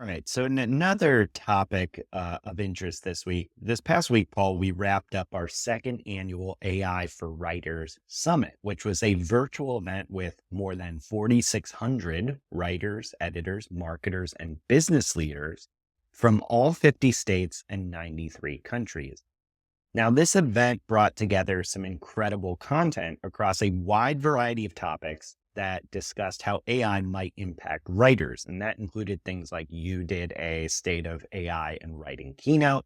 All right. So, another topic of interest this past week, Paul, we wrapped up our second annual AI for Writers Summit, which was a virtual event with more than 4,600 writers, editors, marketers, and business leaders from all 50 states and 93 countries. Now, this event brought together some incredible content across a wide variety of topics that discussed how AI might impact writers. And that included things like you did a state of AI and writing keynote.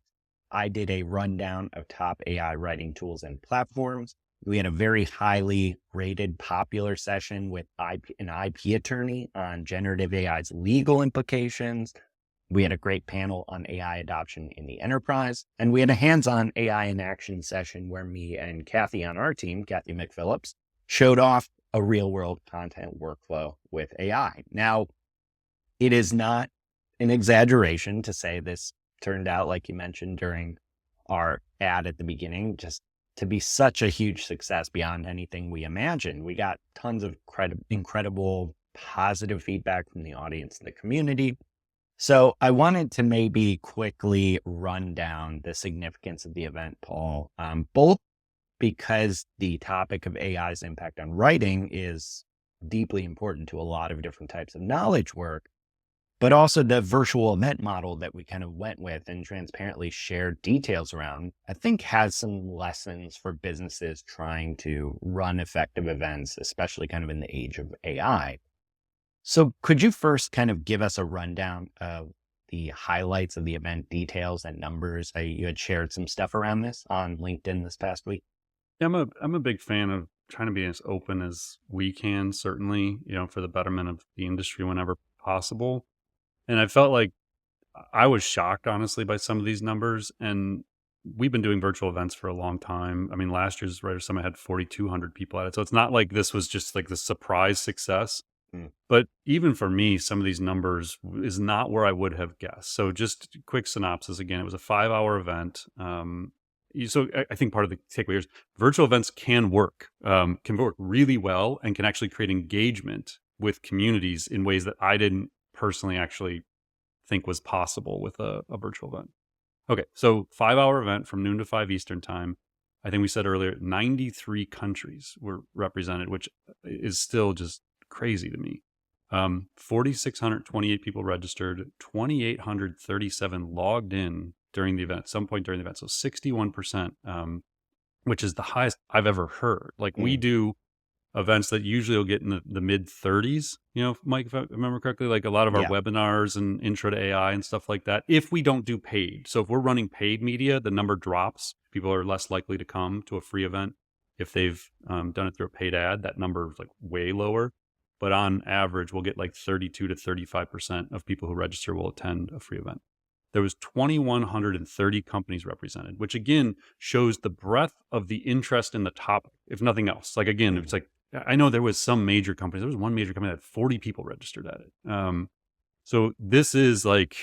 I did a rundown of top AI writing tools and platforms. We had a very highly rated, popular session with an IP attorney on generative AI's legal implications. We had a great panel on AI adoption in the enterprise, and we had a hands-on AI in action session where me and Kathy on our team, Kathy McPhillips, showed off a real-world content workflow with AI. Now, it is not an exaggeration to say this turned out, like you mentioned during our ad at the beginning, just to be such a huge success beyond anything we imagined. We got tons of incredible positive feedback from the audience and the community. So I wanted to maybe quickly run down the significance of the event, Paul, both because the topic of AI's impact on writing is deeply important to a lot of different types of knowledge work, but also the virtual event model that we kind of went with and transparently shared details around, I think has some lessons for businesses trying to run effective events, especially kind of in the age of AI. So could you first kind of give us a rundown of the highlights of the event details and numbers? You had shared some stuff around this on LinkedIn this past week. Yeah, I'm a big fan of trying to be as open as we can, certainly, for the betterment of the industry whenever possible. And I felt like I was shocked, honestly, by some of these numbers. And we've been doing virtual events for a long time. I mean, last year's Writer Summit had 4,200 people at it. So it's not like this was just like the surprise success. Mm. But even for me, some of these numbers is not where I would have guessed. So just quick synopsis again, it was a 5-hour event. So I think part of the takeaway is virtual events can work really well and can actually create engagement with communities in ways that I didn't personally actually think was possible with a virtual event. Okay, so 5-hour event from noon to 5 Eastern time. I think we said earlier, 93 countries were represented, which is still just crazy to me. 4,628 people registered, 2,837 logged in during the event, at some point during the event. So 61%, which is the highest I've ever heard. Like we do events that usually will get in the mid 30s, Mike, if I remember correctly, like a lot of our Yeah. webinars and intro to AI and stuff like that, if we don't do paid. So if we're running paid media, the number drops. People are less likely to come to a free event. If they've done it through a paid ad, that number is like way lower. But on average, we'll get like 32 to 35% of people who register will attend a free event. There was 2,130 companies represented, which again shows the breadth of the interest in the topic, if nothing else. Like again, it's like, I know there was some major companies. There was one major company that had 40 people registered at it. So this is like,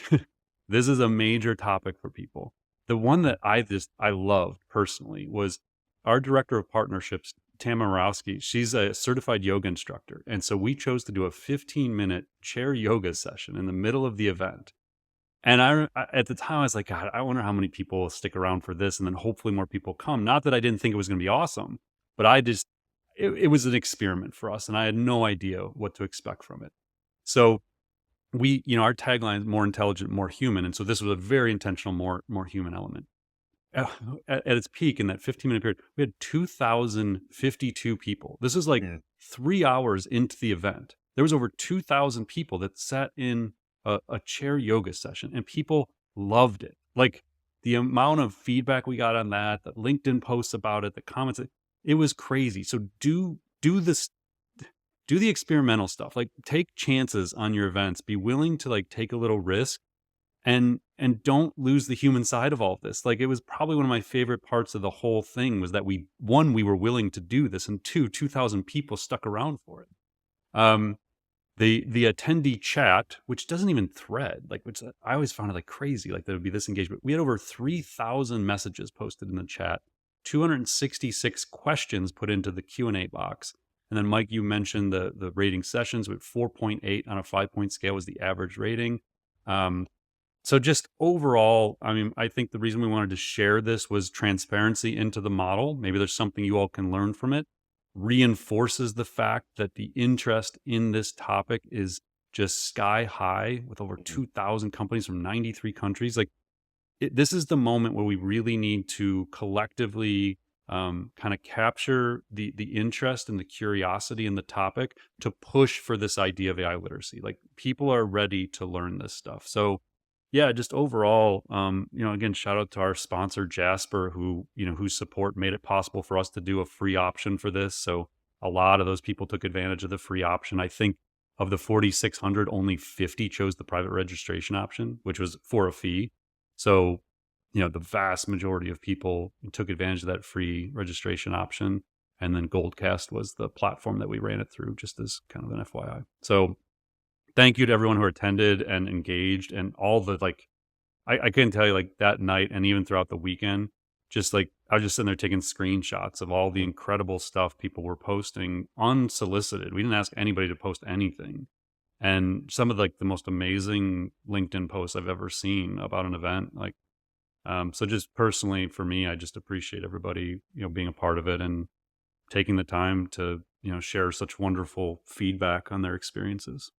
this is a major topic for people. The one that I loved personally was our director of partnerships, Tam Marowski. She's a certified yoga instructor. And so we chose to do a 15-minute chair yoga session in the middle of the event. And at the time, I was like, God, I wonder how many people will stick around for this. And then hopefully more people come. Not that I didn't think it was going to be awesome, but it was an experiment for us. And I had no idea what to expect from it. So our tagline is more intelligent, more human. And so this was a very intentional, more human element. At its peak in that 15-minute period, we had 2,052 people. This is like 3 hours into the event. There was over 2,000 people that sat in a chair yoga session, and people loved it. Like the amount of feedback we got on that, the LinkedIn posts about it, the comments, it was crazy. So do the experimental stuff. Like take chances on your events. Be willing to like take a little risk. And don't lose the human side of all of this. Like it was probably one of my favorite parts of the whole thing was that we were willing to do this, and 2,000 people stuck around for it. The attendee chat, which doesn't even thread, like which I always found it like crazy, like there would be this engagement. We had over 3,000 messages posted in the chat, 266 questions put into the Q&A box. And then Mike, you mentioned the rating sessions with 4.8 on a 5-point scale was the average rating. So just overall, I mean, I think the reason we wanted to share this was transparency into the model. Maybe there's something you all can learn from it. Reinforces the fact that the interest in this topic is just sky high with over Mhm. 2,000 companies from 93 countries. Like this is the moment where we really need to collectively kind of capture the interest and the curiosity in the topic to push for this idea of AI literacy. Like people are ready to learn this stuff. So yeah, just overall, again, shout out to our sponsor Jasper, who whose support made it possible for us to do a free option for this. So a lot of those people took advantage of the free option. I think of the 4,600, only 50 chose the private registration option, which was for a fee. So, the vast majority of people took advantage of that free registration option. And then Goldcast was the platform that we ran it through, just as kind of an FYI. So thank you to everyone who attended and engaged and all the I couldn't tell you like that night and even throughout the weekend, just like I was just sitting there taking screenshots of all the incredible stuff people were posting unsolicited. We didn't ask anybody to post anything. And some of like the most amazing LinkedIn posts I've ever seen about an event. So just personally for me, I just appreciate everybody, being a part of it and taking the time to, share such wonderful feedback on their experiences.